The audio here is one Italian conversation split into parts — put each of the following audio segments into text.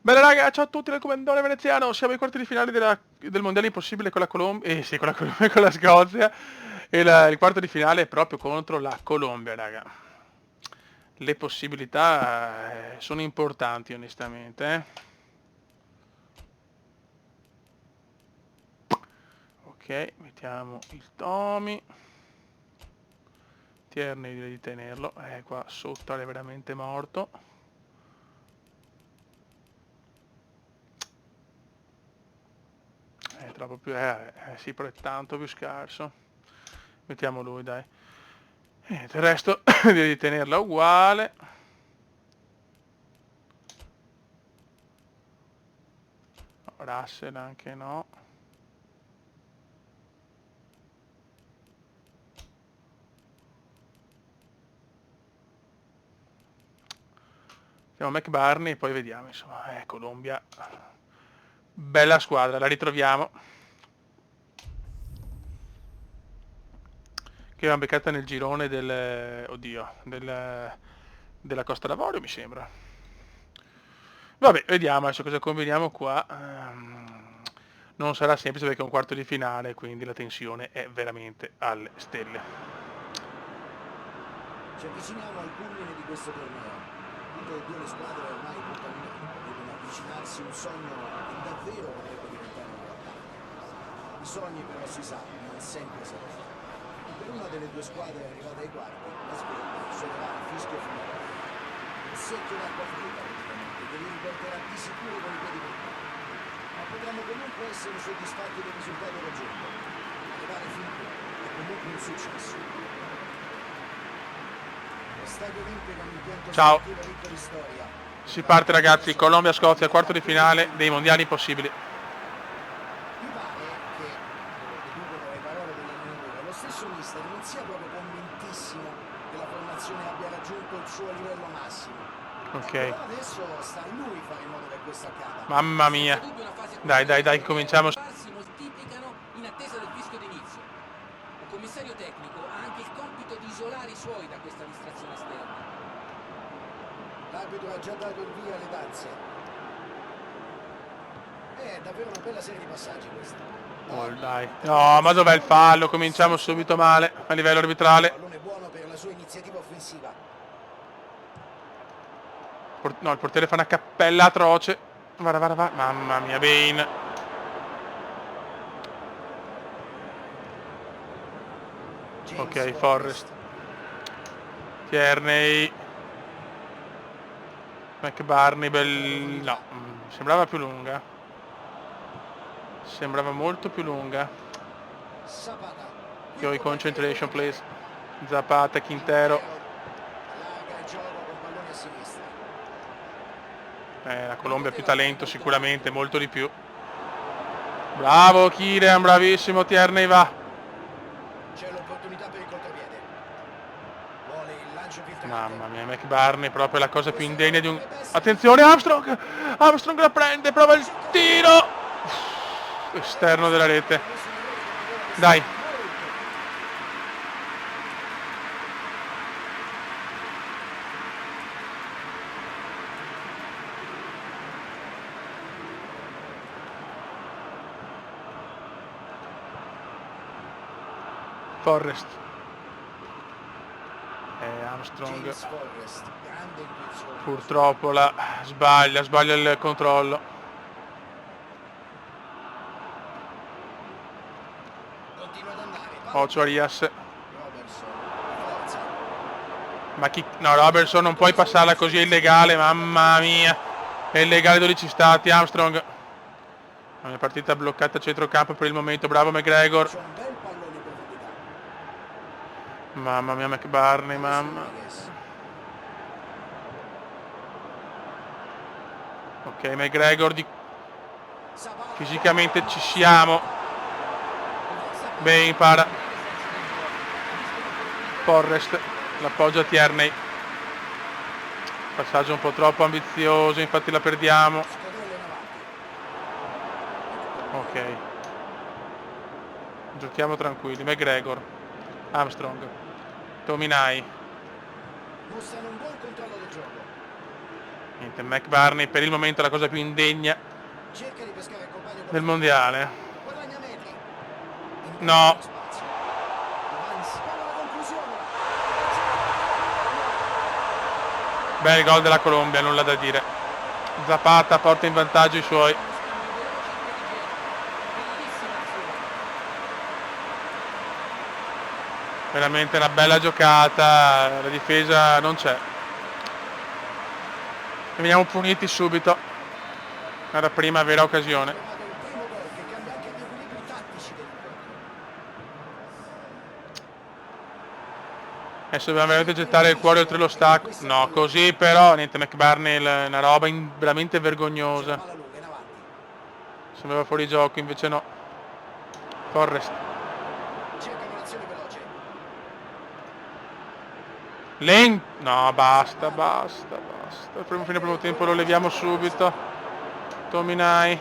Bella raga, ciao a tutti dal Comandone Veneziano, siamo ai quarti di finale del Mondiale Impossibile con la Colombia, sì, con la Colombia e con la Scozia, e il quarto di finale è proprio contro la Colombia, raga. Le possibilità sono importanti, onestamente, Ok, mettiamo il Tommy. Tierney direi di tenerlo, qua sotto è veramente morto. È troppo più, sì, però è tanto più scarso. Mettiamo lui, dai. Il resto direi di tenerla uguale. Russell anche no. Mettiamo McBarney e poi vediamo, insomma. Colombia. Bella squadra, la ritroviamo. Che abbiamo beccata nel girone della Costa d'Avorio, mi sembra. Vabbè, vediamo adesso cosa combiniamo qua. Non sarà semplice perché è un quarto di finale, quindi la tensione è veramente alle stelle. Ci avviciniamo al culmine di questo torneo. Tutte e due le squadre ormai contaminate, devono avvicinarsi un sogno che davvero potrebbe diventare una realtà. I sogni però si sa, non sempre si realizzano. Per una delle due squadre arrivate ai quarti, la sveglia suonerà il fischio finale. Un secchio d'acqua fredda praticamente, che li riporterà di sicuro con i piedi per terra. Ma potremmo comunque essere soddisfatti del risultato raggiunto. Arrivare fin qui è comunque un successo. Stadio Olimpico, un impianto Ciao. sportivo ricco di storia. Si parte ragazzi, Colombia-Scozia, quarto di finale dei mondiali impossibili. Mi pare che, deduco dalle parole dell'allenatore, lo stesso mister non sia proprio convintissimo che la formazione abbia raggiunto il suo livello massimo. Ok. Però adesso sta a lui fare in modo che questo accada. Mamma mia. Dai, cominciamo. Si moltiplicano in attesa del fischio d'inizio. Un commissario tecnico ha anche il compito di isolare i suoi da questa distrazione esterna. L'arbitro ha già dato il via alle danze. È davvero una bella serie di passaggi questa. Oh, dai. No, ma dov'è il fallo? Cominciamo subito male a livello arbitrale. Pallone buono per la sua iniziativa offensiva. No, il portiere fa una cappella atroce. Va. Mamma mia, Bane. Ok, Forrest. Tierney. McBarney, no, sembrava più lunga. Sembrava molto più lunga. Yo, concentration please. Zapata, Quintero. La Colombia ha più talento sicuramente, molto di più. Bravo Kylian, bravissimo, Tierney va. C'è l'opportunità per il contropiede. Vuole il lancio filtrante. Mamma mia, McBarney, proprio la cosa più indegna di un... Attenzione Armstrong! Armstrong la prende, prova il tiro! Esterno della rete. Dai. Forrest. Armstrong purtroppo sbaglia il controllo. Ocho Arias. Ma chi... No, Robertson non puoi passarla così, è illegale, mamma mia. È illegale 12 stati, Armstrong. Una partita bloccata a centrocampo per il momento, bravo McGregor. Mamma mia, McBarney, mamma. Ok, McGregor, fisicamente ci siamo. Bene, para. Forrest, l'appoggio a Tierney. Passaggio un po' troppo ambizioso, infatti la perdiamo. Ok. Giochiamo tranquilli. McGregor. Armstrong. Tominai. Mostrano un buon controllo del gioco. Niente, McBurney per il momento è la cosa più indegna Cerca di pescare il compagno del mondiale. guadagna metri. No. Spazio. Avanza per la conclusione. Bel gol della Colombia, nulla da dire. Zapata porta in vantaggio i suoi. Uno scambio veloce intelligente. Bellissima azione. Veramente una bella giocata, la difesa non c'è. Veniamo puniti subito. Era prima vera occasione. Trovato il primo gol che cambia anche gli equilibri tattici dell'incontro. Adesso dobbiamo veramente gettare il cuore oltre l'ostacolo. No, così però, niente, McBurney è una roba veramente vergognosa. Palla lunga in avanti. Sembrava fuori gioco, invece no. Forrest. Cerca un'azione veloce. No, basta. Il fine primo tempo lo leviamo subito. Tominai.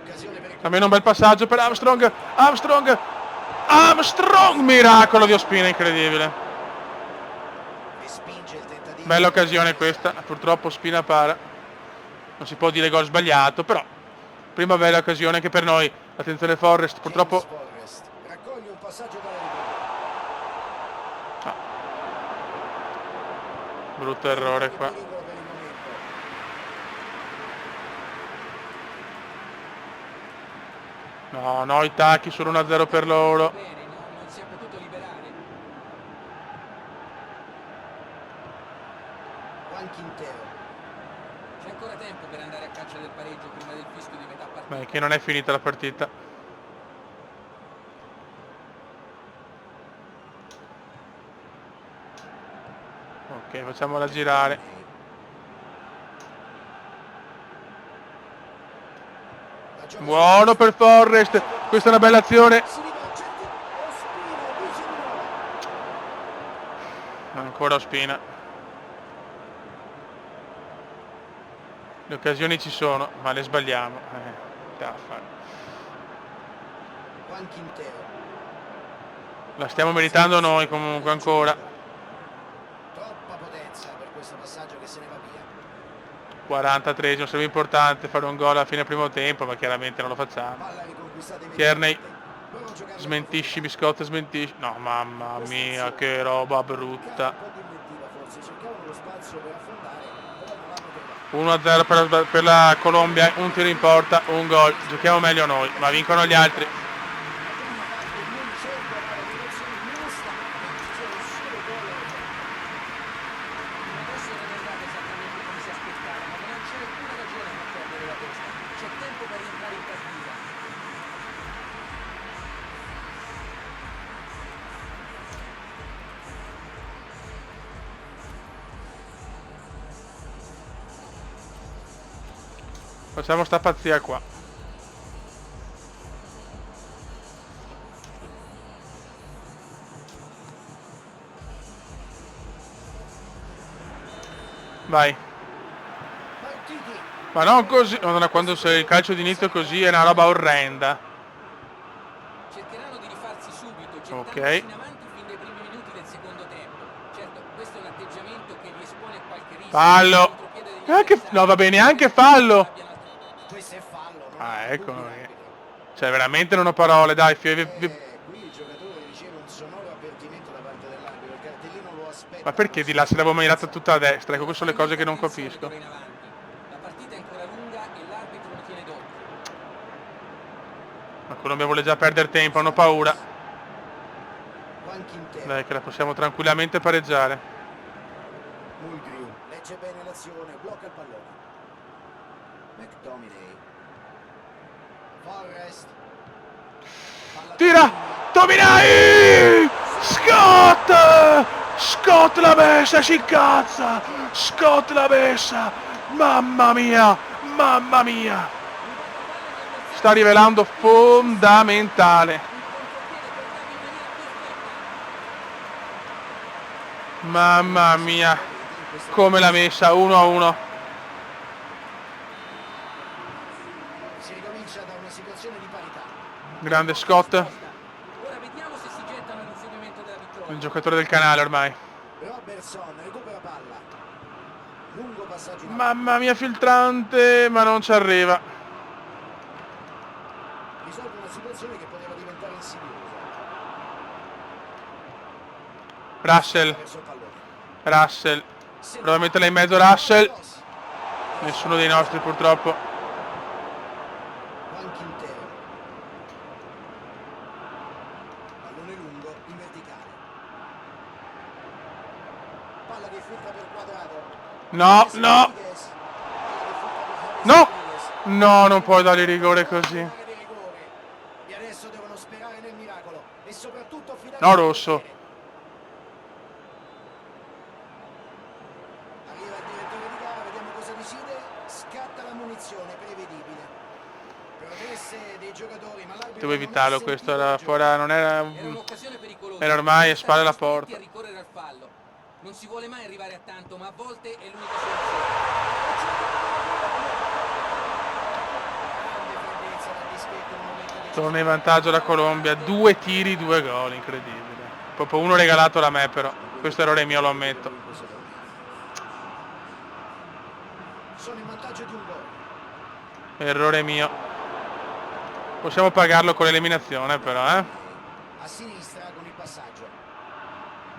Occasione per il Almeno un bel passaggio per Armstrong. Miracolo di Ospina, incredibile. respinge il tentativo. Bella occasione questa. Purtroppo Ospina para. Non si può dire gol sbagliato, però prima bella occasione anche per noi. Attenzione Forrest, purtroppo Forrest raccoglie un passaggio dalla ripresa. brutto errore qua. Pericolo per il momento. No, i tacchi sono 1-0 per loro. Bene, non si è potuto liberare. Juan Quintero. C'è ancora tempo per andare a caccia del pareggio prima del fischio di metà partita. Beh, che non è finita la partita. Ok, facciamola girare. La gioca Buono per Forrest. Questa è una bella azione. si rivolge. Ospina dice di no. Ancora Ospina. Le occasioni ci sono, ma le sbagliamo. Da fare. Juan Quintero. La stiamo meritando noi comunque ancora. Troppa potenza per questo passaggio che se ne va via. 43esimo, sarebbe importante fare un gol alla fine primo tempo, ma chiaramente non lo facciamo. Palla riconquistata Tierney immediatamente. Loro giocano smentisci, Biscotto smentisci. No, mamma mia, che roba brutta. un po' di inventiva forse, cercavano lo spazio per affrontare, però non l'hanno trovato. 1-0 per la Colombia, un tiro in porta, un gol. Giochiamo meglio noi, ma vincono gli altri. Non cerca la direzione giusta, c'è un solo gol. Adesso non è andata esattamente come si aspettava, ma non c'è alcuna ragione per perdere la testa. C'è tempo per rientrare in partita. Facciamo sta pazzia qua. Vai. Partiti. Ma non così. Madonna, quando il calcio d'inizio così è una roba orrenda. Cercheranno di rifarsi subito, Ok. gettandosi in avanti fin dai primi minuti del secondo tempo. Certo, questo è un atteggiamento che li espone a qualche rischio. Fallo. Il contropiede degli Anche, avversari. no, va bene, anche fallo. Abbiano altri- Questo è fallo, non Ah, ha ecco. dubbi l'arbitro. Cioè, veramente non ho parole, dai. Qui il giocatore riceve un sonoro avvertimento da parte dell'arbitro, il cartellino lo aspetta. Ma perché di là se l'avevo mirata tutta a destra? Ecco, queste sono le cose che non capisco. In avanti. La partita è ancora lunga e l'arbitro lo tiene d'occhio. La Colombia vuole già perdere tempo, hanno paura. Juan Quintero. Dai, che la possiamo tranquillamente pareggiare. Mulgrew legge bene l'azione, blocca il pallone. McTominay. Forrest. Palla Tira! Tominai! Scott l'ha messa, si incazza! Scott l'ha messa! Mamma mia! Sta rivelando fondamentale. Mamma mia! Come l'ha messa 1-1. Si ricomincia da una situazione di parità. Grande Scott, Ora vediamo se si gettano all'inseguimento della vittoria. il giocatore del canale ormai. Robertson recupera palla. Lungo passaggio in alto. Mamma mia, filtrante, ma non ci arriva. Risolve una situazione che poteva diventare insidiosa. Russell, Verso il pallone. Russell. Prova a metterla in mezzo, Russell. Nessuno dei nostri purtroppo. Juan Quintero. Pallone lungo in verticale. Palla che filtra per Quadrado. No, no, Rodriguez. Palla che filtra per James no. Rodriguez. No, non puoi dargli rigore così. Area di rigore. E adesso devono sperare nel miracolo e soprattutto fidarsi No, del rosso. portiere. Arriva il direttore di gara, vediamo cosa decide. Scatta la munizione, prevedibile. Proteste dei giocatori, ma l'arbitro Devo non ha evitarlo, sentito questo la era giocata. fuori, non era... Era un'occasione pericolosa. Era ormai a Stati spalle alla costretti porta. a ricorrere al fallo. Non si vuole mai arrivare a tanto, ma a volte è l'unica soluzione. Grande freddezza dal dischetto in un momento decisivo. Torna in vantaggio la Colombia. 2 tiri, 2 gol, incredibile. Proprio uno regalato da me però. Questo errore mio, lo ammetto. Sono in vantaggio di un gol. Errore mio. Possiamo pagarlo con l'eliminazione però, eh. A sinistra con il passaggio.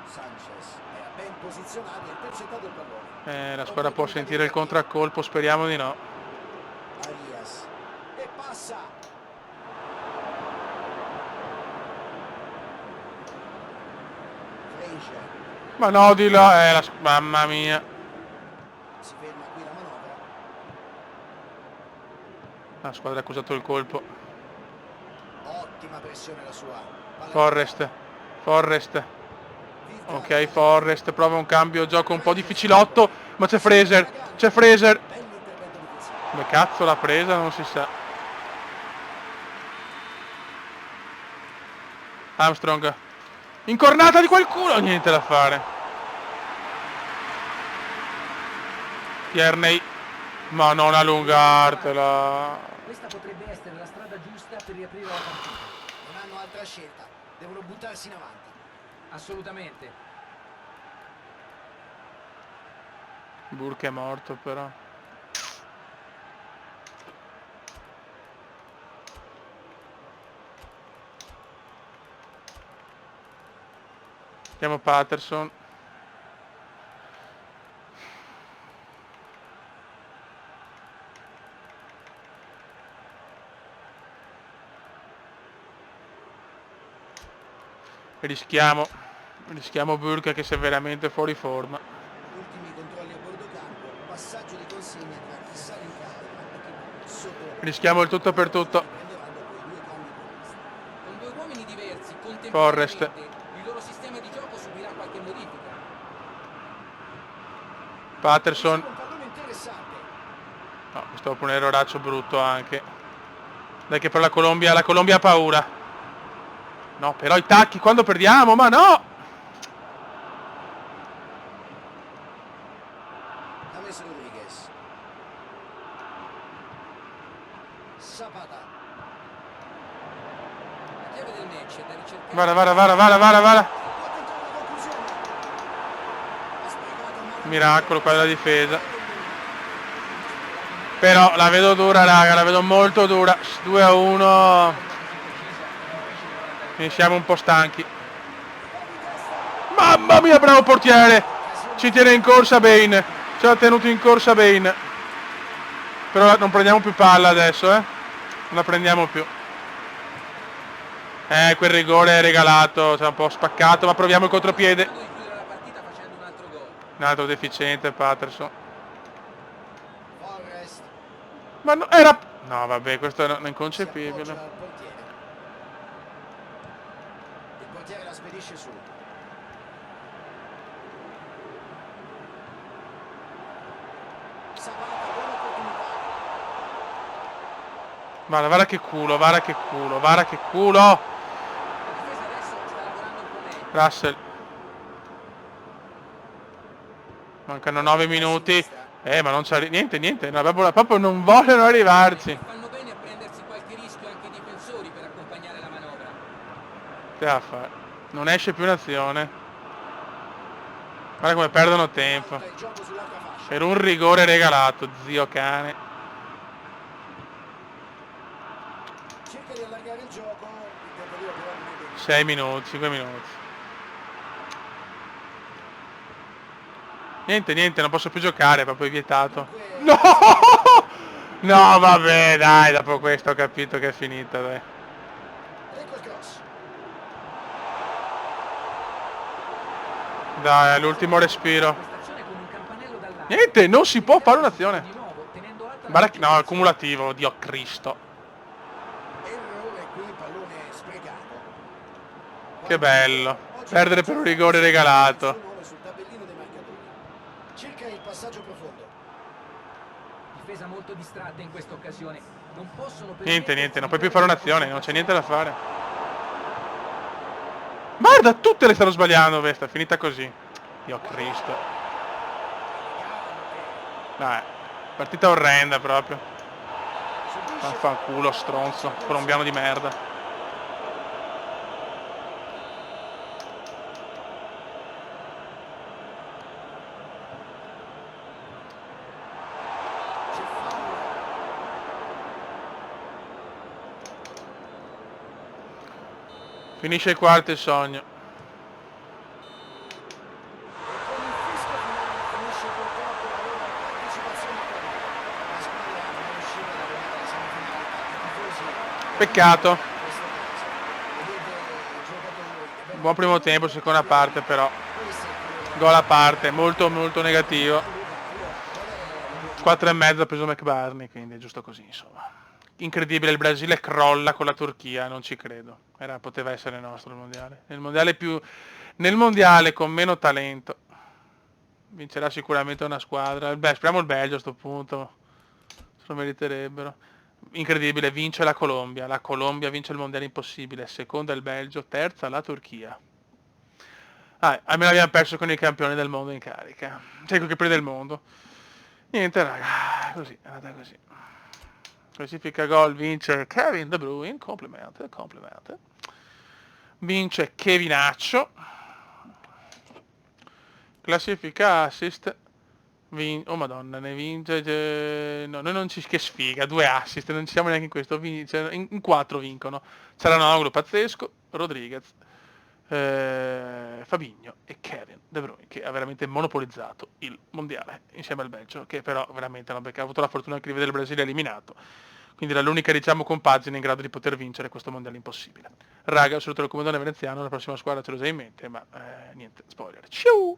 Sanchez era ben posizionato e ha intercettato il pallone. La squadra può sentire il contraccolpo, speriamo di no. Arias. E passa. Frazier. Ma no, di là, mamma mia. Si ferma qui la manovra. La squadra ha accusato il colpo. Ottima pressione la sua. Palla Forrest. Forrest. Filtra. Ok, Forrest prova un cambio gioco un po' difficilotto, ma c'è Fraser. C'è Fraser. Bell'intervento difensivo. Come cazzo l'ha presa, non si sa. Armstrong. Incornata di qualcuno, niente da fare. Tierney. Ma non allungartela. Questa potrebbe essere la strada giusta per riaprire la partita. Non hanno altra scelta. Devono buttarsi in avanti. Assolutamente. Burke è morto però. Chiamo Patterson. Rischiamo Burke che sia veramente fuori forma. Ultimi controlli a bordo campo. Passaggio di consegna tra chi sale in carica e chi sotto. Rischiamo il tutto per tutto. Prenderanno quei due cambi previsti. Con due uomini diversi, Forrest. contemporaneamente, il loro sistema di gioco subirà qualche modifica. Patterson. Un pallone interessante. No, questo è un erroraccio brutto anche. Dai che per la Colombia ha paura. No, però i tacchi quando perdiamo, ma no! James Rodriguez. Zapata. La chiave del match è da ricercare. Vara. Può tentare la conclusione. Ha sprecato un mano. Miracolo qua della difesa. Però la vedo dura, raga, la vedo molto dura. 2-1. Ne siamo un po' stanchi. Mamma mia, bravo portiere! Ci tiene in corsa Bane. Ci ha tenuto in corsa Bane. Però non prendiamo più palla adesso, eh. Non la prendiamo più. Quel rigore è regalato, c'è un po' spaccato, ma proviamo il contropiede. Di chiudere la partita facendo un altro gol. Un altro deficiente, Patterson. Forrest. Ma no, era... No, vabbè, questo è Si appoggia inconcepibile. al portiere. Il portiere la spedisce su. Zapata, buona opportunità. Guarda che culo, guarda che culo, guarda che culo! La difesa adesso sta lavorando un po' meglio. Russell. Mancano 9 minuti. Ma non c'è niente, no, proprio non vogliono arrivarci. Fanno bene a prendersi qualche rischio anche i difensori per accompagnare la manovra. Che va a fare? Non esce più un'azione. Guarda come perdono tempo. Il gioco sull'altra fascia. Per un rigore regalato, zio cane. Cerca di allargare il gioco, il tentativo però non è benissimo. 6 minuti, 5 minuti. Niente, non posso più giocare, è proprio vietato. No! No, vabbè, dai, dopo questo ho capito che è finita, dai. Ecco il cross. Dai, l'ultimo respiro. Prestazione con un campanello dall'alto. Niente, non si può fare un'azione. Di nuovo, tenendo alta la Guarda, no, posizione. accumulativo, Dio Cristo. Errore qui, pallone sprecato. Che bello. Perdere per un rigore regalato. Sul tabellino dei marcatori. Cerca il passaggio profondo. Difesa molto distratta in questa occasione. Non possono Niente, non puoi più fare un'azione, non c'è niente da fare. Guarda, tutte le stanno sbagliando questa, è finita così. Dio Cristo. Dai, partita orrenda proprio. Vaffanculo, stronzo, colombiano di merda. C'è fallo. Finisce il quarto il sogno. Con il fischio finale finisce purtroppo la loro partecipazione al torneo. La squadra non è riuscita ad arrivare alla semifinale. I tifosi Peccato. questo caso. Vedete i giocatori. Buon primo tempo, seconda parte però. Questo è quello Gol a parte, molto negativo. 4,5 ha preso McBurney, quindi è giusto così, insomma. Incredibile, il Brasile crolla con la Turchia, non ci credo. Poteva essere nostro il mondiale. Nel mondiale con meno talento. Vincerà sicuramente una squadra. Beh, speriamo il Belgio a sto punto. Se lo meriterebbero. Incredibile, vince la Colombia. La Colombia vince il mondiale impossibile. Seconda il Belgio, terza la Turchia. Almeno abbiamo perso con i campioni del mondo in carica. Cioè, con i campioni del mondo. Niente, raga, così, è andata così. Classifica gol, vince Kevin De Bruyne, complimenti. Vince Kevinaccio. Classifica assist. Oh madonna, ne vince. No, noi non ci. Che sfiga, 2 assist, non ci siamo neanche in questo. In 4 vincono. Cialanoglu pazzesco, Rodriguez, Fabinho e Kevin De Bruyne, che ha veramente monopolizzato il mondiale insieme al Belgio, che però veramente no, perché ha avuto la fortuna anche di vedere il Brasile eliminato, quindi era l'unica, diciamo, compagine in grado di poter vincere questo mondiale impossibile. Raga, saluto il comandante veneziano, la prossima squadra ce l'ho già in mente, ma niente, spoiler. Ciao!